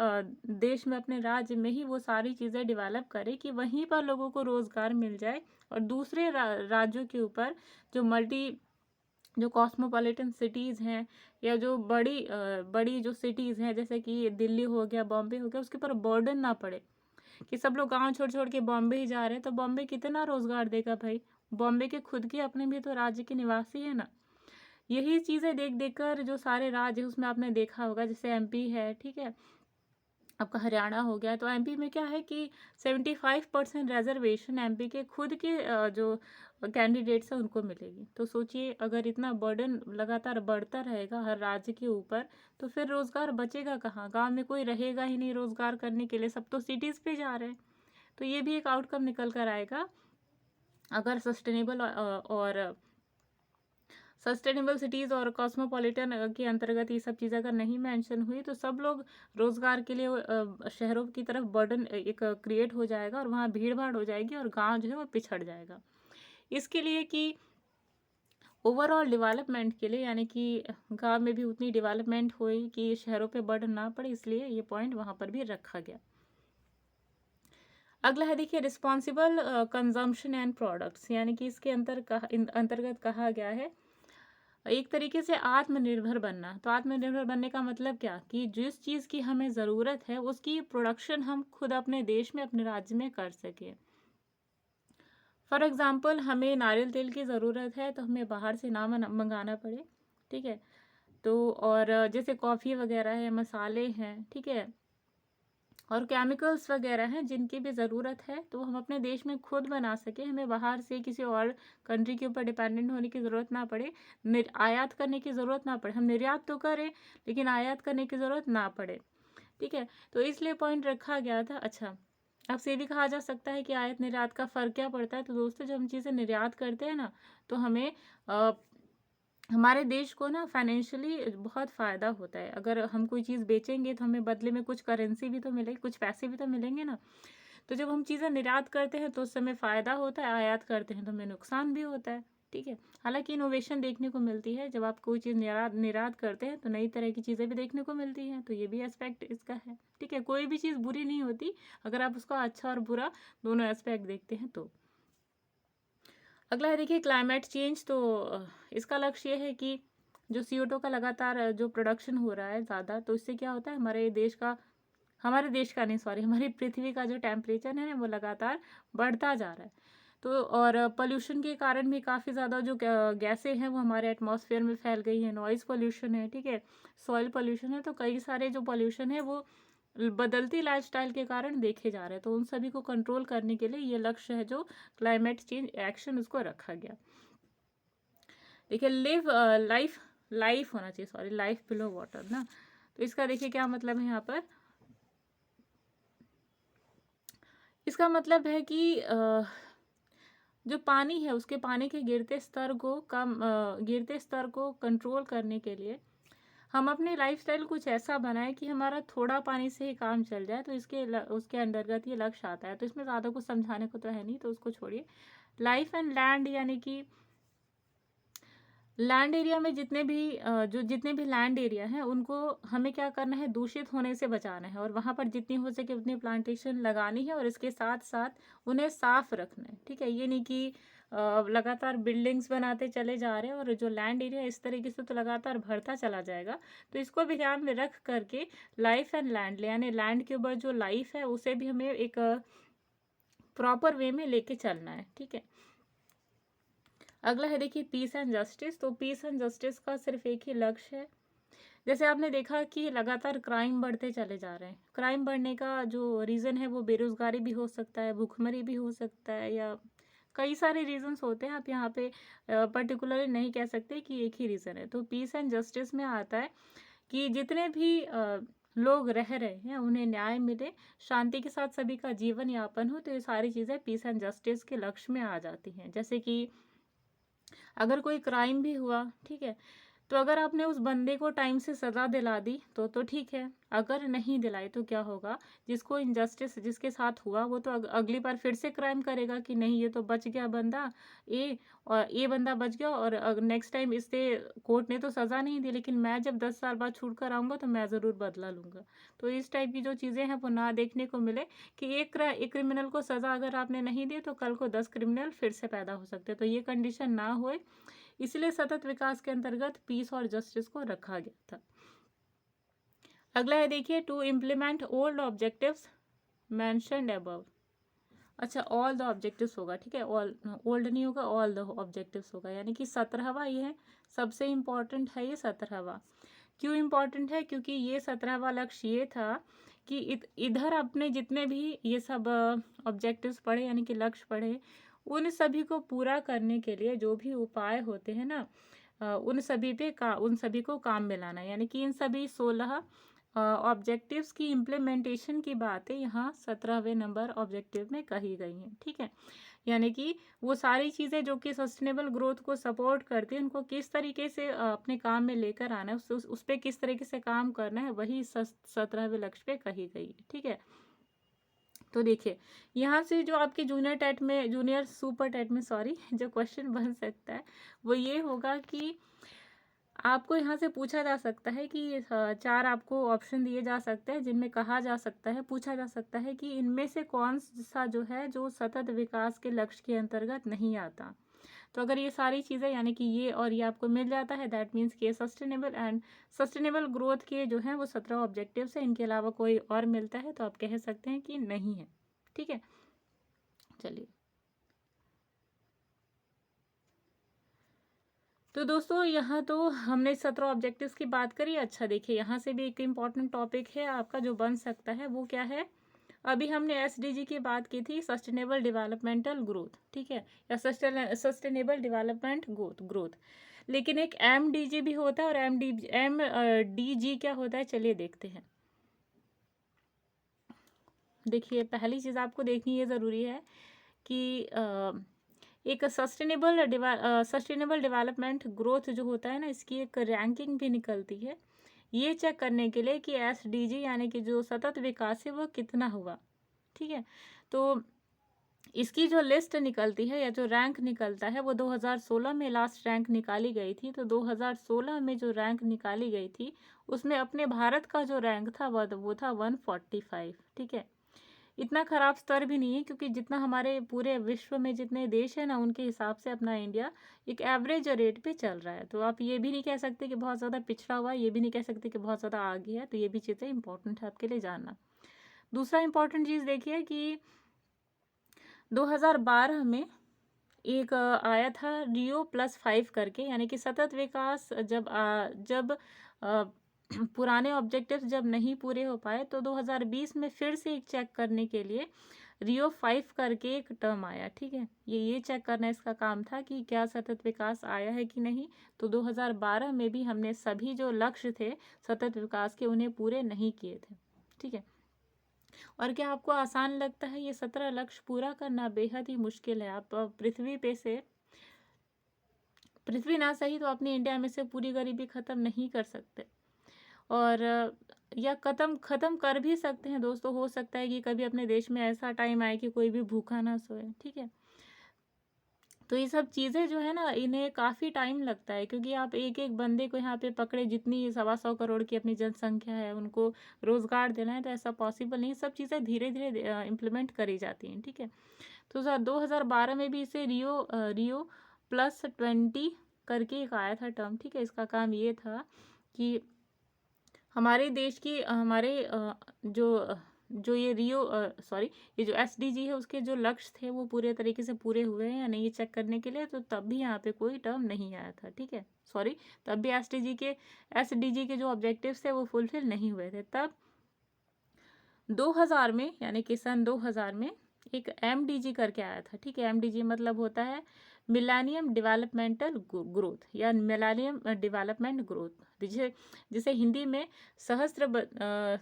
देश में, अपने राज्य में ही वो सारी चीज़ें डेवलप करे कि वहीं पर लोगों को रोज़गार मिल जाए, और दूसरे राज्यों के ऊपर जो कॉस्मोपॉलिटन सिटीज़ हैं या जो बड़ी जो सिटीज़ हैं, जैसे कि दिल्ली हो गया, बॉम्बे हो गया, उसके ऊपर बर्डन ना पड़े कि सब लोग गांव छोड़ छोड़ के बॉम्बे ही जा रहे हैं। तो बॉम्बे कितना रोज़गार देगा भाई? बॉम्बे के खुद के अपने भी तो राज्य के निवासी है ना। यही चीज़ें देख देख कर जो सारे राज्य उसमें आपने देखा होगा, जैसे एमपी है, ठीक है, आपका हरियाणा हो गया, तो एमपी में क्या है कि 75% रिजर्वेशन एमपी के खुद के जो कैंडिडेट्स हैं उनको मिलेगी। तो सोचिए, अगर इतना बर्डन लगातार बढ़ता रहेगा हर राज्य के ऊपर, तो फिर रोज़गार बचेगा कहाँ? गांव में कोई रहेगा ही नहीं रोज़गार करने के लिए, सब तो सिटीज़ पे जा रहे हैं। तो ये भी एक आउटकम निकल कर आएगा अगर सस्टेनेबल सिटीज़ और कॉस्मोपॉलिटन के अंतर्गत ये सब चीज़ें अगर नहीं मेंशन हुई, तो सब लोग रोज़गार के लिए शहरों की तरफ बर्डन एक क्रिएट हो जाएगा, और वहाँ भीड़ भाड़ हो जाएगी, और गांव जो है वो पिछड़ जाएगा। इसके लिए कि ओवरऑल डेवलपमेंट के लिए, यानी कि गांव में भी उतनी डेवलपमेंट हुई कि शहरों पे बर्डन ना पड़े, इसलिए ये पॉइंट वहाँ पर भी रखा गया। अगला है देखिए रिस्पॉन्सिबल कंजम्पशन एंड प्रोडक्ट्स, यानी कि इसके अंतर्गत कहा गया है एक तरीके से आत्मनिर्भर बनना। तो आत्मनिर्भर बनने का मतलब क्या, कि जिस चीज़ की हमें ज़रूरत है उसकी प्रोडक्शन हम खुद अपने देश में, अपने राज्य में कर सकें। फॉर एग्ज़ाम्पल, हमें नारियल तेल की ज़रूरत है, तो हमें बाहर से ना मंगाना पड़े, ठीक है। तो और जैसे कॉफ़ी वगैरह है, मसाले हैं, ठीक है, और केमिकल्स वगैरह हैं जिनकी भी ज़रूरत है, तो हम अपने देश में खुद बना सकें, हमें बाहर से किसी और कंट्री के ऊपर डिपेंडेंट होने की ज़रूरत ना पड़े, आयात करने की ज़रूरत ना पड़े। हम निर्यात तो करें लेकिन आयात करने की ज़रूरत ना पड़े, ठीक है। तो इसलिए पॉइंट रखा गया था। अच्छा, अब से भी कहा जा सकता है कि आयात निर्यात का फ़र्क क्या पड़ता है। तो दोस्तों, जब हम चीज़ें निर्यात करते हैं ना, तो हमें हमारे देश को ना फाइनेंशियली बहुत फ़ायदा होता है। अगर हम कोई चीज़ बेचेंगे तो हमें बदले में कुछ करेंसी भी तो मिलेगी, कुछ पैसे भी तो मिलेंगे ना। तो जब हम चीज़ें निर्यात करते हैं तो उस समय फ़ायदा होता है, आयात करते हैं तो हमें नुकसान भी होता है, ठीक है। हालांकि इनोवेशन देखने को मिलती है, जब आप कोई चीज़ निर्यात करते हैं तो नई तरह की चीज़ें भी देखने को मिलती हैं, तो ये भी एस्पेक्ट इसका है, ठीक है। कोई भी चीज़ बुरी नहीं होती अगर आप उसका अच्छा और बुरा दोनों एस्पेक्ट देखते हैं तो। अगला है देखिए क्लाइमेट चेंज। तो इसका लक्ष्य ये है कि जो CO2 का लगातार जो प्रोडक्शन हो रहा है ज़्यादा, तो इससे क्या होता है हमारे देश का नहीं, सॉरी, हमारी पृथ्वी का जो टेम्परेचर है ना वो लगातार बढ़ता जा रहा है। तो और पोल्यूशन के कारण भी काफ़ी ज़्यादा जो गैसें हैं वो हमारे एटमॉस्फेयर में फैल गई हैं। नॉइज़ पोल्यूशन है, ठीक है, सॉइल पोल्यूशन है, तो कई सारे जो पोल्यूशन है वो बदलती लाइफस्टाइल के कारण देखे जा रहे हैं। तो उन सभी को कंट्रोल करने के लिए ये लक्ष्य है जो क्लाइमेट चेंज एक्शन उसको रखा गया। देखिए लाइफ लाइफ होना चाहिए, सॉरी, लाइफ बिलो वाटर ना। तो इसका देखिए क्या मतलब है यहाँ पर। इसका मतलब है कि जो पानी है उसके पानी के गिरते स्तर को कंट्रोल करने के लिए हम अपनी लाइफस्टाइल कुछ ऐसा बनाएं कि हमारा थोड़ा पानी से ही काम चल जाए। तो उसके अंतर्गत ये लक्ष्य आता है। तो इसमें ज़्यादा कुछ समझाने को तो है नहीं, तो उसको छोड़िए। लाइफ एंड लैंड, यानी कि लैंड एरिया में जितने भी लैंड एरिया हैं उनको हमें क्या करना है, दूषित होने से बचाना है, और वहाँ पर जितनी हो सके उतनी प्लांटेशन लगानी है, और इसके साथ साथ उन्हें साफ रखना है, ठीक है। ये नहीं कि लगातार बिल्डिंग्स बनाते चले जा रहे हैं और जो लैंड एरिया इस तरीके से तो लगातार बढ़ता चला जाएगा। तो इसको भी ध्यान में रख करके लाइफ एंड लैंड, यानी लैंड के ऊपर जो लाइफ है उसे भी हमें एक प्रॉपर वे में लेके चलना है, ठीक है। अगला है देखिए पीस एंड जस्टिस। तो पीस एंड जस्टिस का सिर्फ एक ही लक्ष्य है। जैसे आपने देखा कि लगातार क्राइम बढ़ते चले जा रहे हैं। क्राइम बढ़ने का जो रीज़न है वो बेरोजगारी भी हो सकता है, भूखमरी भी हो सकता है, या कई सारे रीजंस होते हैं। आप यहाँ पे पर्टिकुलरली नहीं कह सकते कि एक ही रीज़न है। तो पीस एंड जस्टिस में आता है कि जितने भी लोग रह रहे हैं उन्हें न्याय मिले, शांति के साथ सभी का जीवन यापन हो। तो ये सारी चीज़ें पीस एंड जस्टिस के लक्ष्य में आ जाती हैं। जैसे कि अगर कोई क्राइम भी हुआ, ठीक है, तो अगर आपने उस बंदे को टाइम से सज़ा दिला दी तो ठीक है। अगर नहीं दिलाई तो क्या होगा, जिसको इनजस्टिस जिसके साथ हुआ वो तो अगली बार फिर से क्राइम करेगा कि नहीं, ये तो बच गया बंदा ये बंदा बच गया, और नेक्स्ट टाइम इससे कोर्ट ने तो सज़ा नहीं दी, लेकिन मैं जब 10 साल बाद छूट कर आऊँगा तो मैं ज़रूर बदला लूँगा। तो इस टाइप की जो चीज़ें हैं वो ना देखने को मिले कि एक क्रिमिनल को सज़ा अगर आपने नहीं दी तो कल को 10 क्रिमिनल फिर से पैदा हो सकते हैं। तो ये कंडीशन ना होए, इसलिए सतत विकास के अंतर्गत पीस और जस्टिस को रखा गया था। अगला है देखिए to implement all objectives mentioned above. अच्छा, ऑल द ऑब्जेक्टिव्स होगा, ठीक है, ऑल ओल्ड नहीं होगा, ऑल द ऑब्जेक्टिव्स होगा, यानी कि 17वां ये है, सबसे इम्पॉर्टेंट है ये 17वां। क्यों इम्पॉर्टेंट है, क्योंकि ये 17वां लक्ष्य ये था कि इधर अपने जितने भी ये सब ऑब्जेक्टिव्स पढ़े, यानी कि लक्ष्य पढ़े, उन सभी को पूरा करने के लिए जो भी उपाय होते हैं ना, उन सभी को काम में लाना है। यानी कि इन सभी 16 ऑब्जेक्टिव्स की इम्प्लीमेंटेशन की बातें यहाँ 17वें नंबर ऑब्जेक्टिव में कही गई हैं, ठीक है। यानी कि वो सारी चीज़ें जो कि सस्टेनेबल ग्रोथ को सपोर्ट करती हैं उनको किस तरीके से अपने काम में लेकर आना है, उस पर किस तरीके से काम करना है, वही 17वें लक्ष्य पे कही गई है, ठीक है। तो देखिए यहाँ से जो आपके जूनियर सुपर टेट में सॉरी जो क्वेश्चन बन सकता है वो ये होगा कि आपको यहाँ से पूछा जा सकता है कि 4 आपको ऑप्शन दिए जा सकते हैं जिनमें पूछा जा सकता है कि इनमें से कौन सा जो है जो सतत विकास के लक्ष्य के अंतर्गत नहीं आता। तो अगर ये सारी चीज़ें यानी कि ये और ये आपको मिल जाता है, दैट मीन्स कि सस्टेनेबल ग्रोथ के जो है वो 17 ऑब्जेक्टिव्स हैं। इनके अलावा कोई और मिलता है तो आप कह सकते हैं कि नहीं है, ठीक है। चलिए, तो दोस्तों यहाँ तो हमने 17 ऑब्जेक्टिव्स की बात करी। अच्छा देखिए यहाँ से भी एक इम्पॉर्टेंट टॉपिक है आपका जो बन सकता है, वो क्या है, अभी हमने SDG की बात की थी, सस्टेनेबल डेवलपमेंटल ग्रोथ, ठीक है, या सस्टेनेबल डेवलपमेंट ग्रोथ। लेकिन एक MDG भी होता है, और MDG क्या होता है, चलिए देखते हैं। देखिए पहली चीज़ आपको देखनी ये ज़रूरी है कि एक सस्टेनेबल डेवलपमेंट ग्रोथ जो होता है ना, इसकी एक रैंकिंग भी निकलती है, ये चेक करने के लिए कि SDG यानी कि जो सतत विकास है वो कितना हुआ, ठीक है। तो इसकी जो लिस्ट निकलती है या जो रैंक निकलता है वो 2016 में लास्ट रैंक निकाली गई थी। तो 2016 में जो रैंक निकाली गई थी उसमें अपने भारत का जो रैंक था वो था 145, ठीक है। इतना ख़राब स्तर भी नहीं है, क्योंकि जितना हमारे पूरे विश्व में जितने देश हैं ना, उनके हिसाब से अपना इंडिया एक एवरेज रेट पे चल रहा है। तो आप ये भी नहीं कह सकते कि बहुत ज़्यादा पिछड़ा हुआ है, ये भी नहीं कह सकते कि बहुत ज़्यादा आगे है। तो ये भी चीज़ें इंपॉर्टेंट है आपके लिए जानना। दूसरा इंपॉर्टेंट चीज़ देखिए कि 2012 में एक आया था Rio+5 करके, यानी कि सतत विकास जब अ, पुराने ऑब्जेक्टिव्स जब नहीं पूरे हो पाए, तो 2020 में फिर से एक चेक करने के लिए Rio 5 करके एक टर्म आया। ठीक है, ये चेक करना इसका काम था कि क्या सतत विकास आया है कि नहीं। तो 2012 में भी हमने सभी जो लक्ष्य थे सतत विकास के, उन्हें पूरे नहीं किए थे। ठीक है, और क्या आपको आसान लगता है? ये 17 लक्ष्य पूरा करना बेहद ही मुश्किल है। आप पृथ्वी ना सही तो अपनी इंडिया में से पूरी गरीबी ख़त्म नहीं कर सकते, और या ख़त्म कर भी सकते हैं दोस्तों। हो सकता है कि कभी अपने देश में ऐसा टाइम आए कि कोई भी भूखा ना सोए। ठीक है, तो ये सब चीज़ें जो है ना, इन्हें काफ़ी टाइम लगता है, क्योंकि आप एक एक बंदे को यहाँ पे पकड़े, जितनी 125 करोड़ की अपनी जनसंख्या है, उनको रोज़गार देना है, तो ऐसा पॉसिबल नहीं। सब चीज़ें धीरे धीरे इम्प्लीमेंट करी जाती हैं। ठीक है, तो 2012 में भी इसे Rio+20 करके एक आया था टर्म। ठीक है, इसका काम ये था कि हमारे देश की जो ये जो SDG है, उसके जो लक्ष्य थे वो पूरे तरीके से पूरे हुए हैं या नहीं, ये चेक करने के लिए। तो तब भी यहाँ पे कोई टर्म नहीं आया था। ठीक है, तब भी SDG के जो ऑब्जेक्टिव्स थे वो फुलफिल नहीं हुए थे। तब 2000 में, यानी कि सन 2000 में एक MDG करके आया था। ठीक है, MDG मतलब होता है मिलेनियम डेवलपमेंटल ग्रोथ या मिलेनियम डेवलपमेंट ग्रोथ, जिसे हिंदी में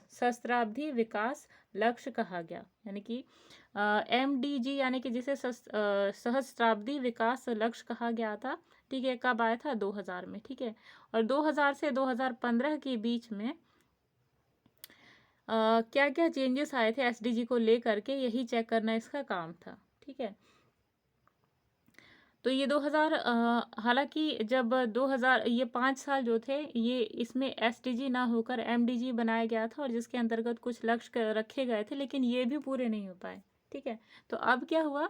सहस्त्राब्दी विकास लक्ष्य कहा गया। यानी कि MDG यानी कि जिसे सहस्त्राब्दी विकास लक्ष्य कहा गया था। ठीक है, कब आया था? 2000 में। ठीक है, और 2000 से 2015 के बीच में क्या क्या चेंजेस आए थे SDG को लेकर के, यही चेक करना इसका काम था। ठीक है, तो ये 2000 हालांकि जब 2000 ये 5 साल जो थे, ये इसमें SDG ना होकर MDG बनाया गया था, और जिसके अंतर्गत कुछ लक्ष्य रखे गए थे, लेकिन ये भी पूरे नहीं हो पाए। ठीक है, तो अब क्या हुआ?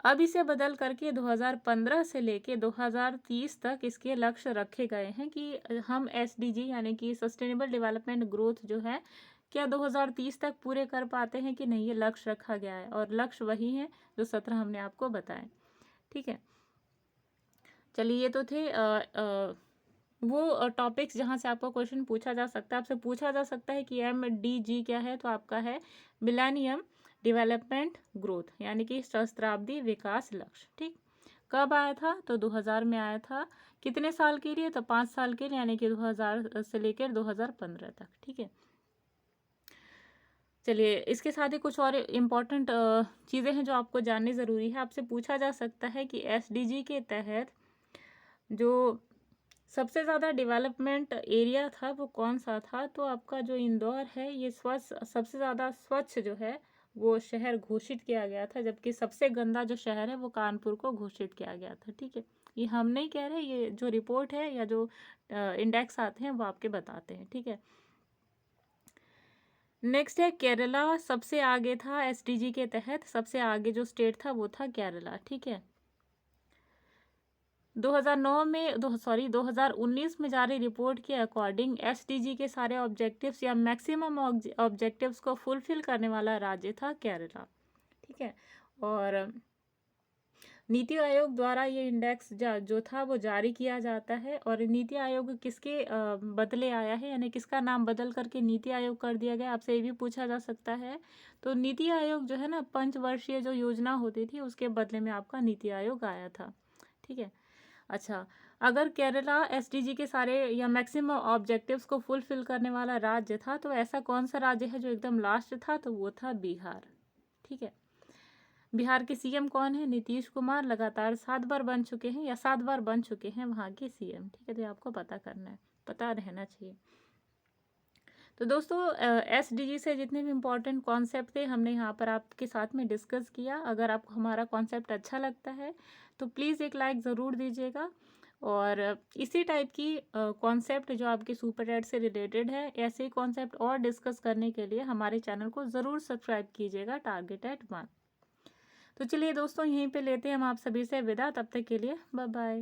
अब इसे बदल करके 2015 से लेके 2030 तक इसके लक्ष्य रखे गए हैं कि हम SDG यानी कि सस्टेनेबल डेवलपमेंट ग्रोथ जो है, क्या 2030 तक पूरे कर पाते हैं कि नहीं, ये लक्ष्य रखा गया है। और लक्ष्य वही है जो 17 हमने आपको बताए। ठीक है, चलिए, ये तो थे वो टॉपिक्स जहाँ से आपको क्वेश्चन पूछा जा सकता है। आपसे पूछा जा सकता है कि MDG क्या है, तो आपका है मिलेनियम डेवलपमेंट ग्रोथ, यानी कि सहस्त्राब्दी विकास लक्ष्य। ठीक, कब आया था? तो 2000 में आया था। कितने साल के लिए? तो 5 साल के लिए, यानी कि 2000 से लेकर 2015 तक। ठीक है, चलिए, इसके साथ ही कुछ और इम्पॉर्टेंट चीज़ें हैं जो आपको जाननी ज़रूरी है। आपसे पूछा जा सकता है कि SDG के तहत जो सबसे ज़्यादा डेवलपमेंट एरिया था वो कौन सा था? तो आपका जो इंदौर है, ये सबसे ज़्यादा स्वच्छ जो है वो शहर घोषित किया गया था, जबकि सबसे गंदा जो शहर है वो कानपुर को घोषित किया गया था। ठीक है, ये हम नहीं कह रहे, ये जो रिपोर्ट है या जो इंडेक्स आते हैं वो आपके बताते हैं। ठीक है, नेक्स्ट है केरला। सबसे आगे था SDG के तहत, सबसे आगे जो स्टेट था वो था केरला। ठीक है, 2019 में जारी रिपोर्ट के अकॉर्डिंग SDG के सारे ऑब्जेक्टिव्स या मैक्सिमम ऑब्जेक्टिव्स को फुलफिल करने वाला राज्य था केरला। ठीक है, और नीति आयोग द्वारा ये इंडेक्स जो था वो जारी किया जाता है। और नीति आयोग किसके बदले आया है, यानी किसका नाम बदल करके नीति आयोग कर दिया गया, आपसे ये भी पूछा जा सकता है। तो नीति आयोग जो है ना, पंचवर्षीय जो योजना होती थी उसके बदले में आपका नीति आयोग आया था। ठीक है, अच्छा, अगर केरला SDG के सारे या मैक्सिमम ऑब्जेक्टिव्स को फुलफिल करने वाला राज्य था, तो ऐसा कौन सा राज्य है जो एकदम लास्ट था? तो वो था बिहार। ठीक है, बिहार के CM कौन है? नीतीश कुमार, लगातार 7 बार बन चुके हैं या 7 बार बन चुके हैं वहाँ के CM। ठीक है, तो आपको पता करना है, पता रहना चाहिए। तो दोस्तों, SDG से जितने भी इम्पोर्टेंट कॉन्सेप्ट थे हमने यहाँ पर आपके साथ में डिस्कस किया। अगर आपको हमारा कॉन्सेप्ट अच्छा लगता है तो प्लीज़ एक लाइक ज़रूर दीजिएगा, और इसी टाइप की कॉन्सेप्ट जो आपके सुपर एड से रिलेटेड है, ऐसे ही कॉन्सेप्ट और डिस्कस करने के लिए हमारे चैनल को ज़रूर सब्सक्राइब कीजिएगा, टारगेट एट 1। तो चलिए दोस्तों, यहीं पे लेते हैं हम आप सभी से विदा। तब तक के लिए बाय बाय।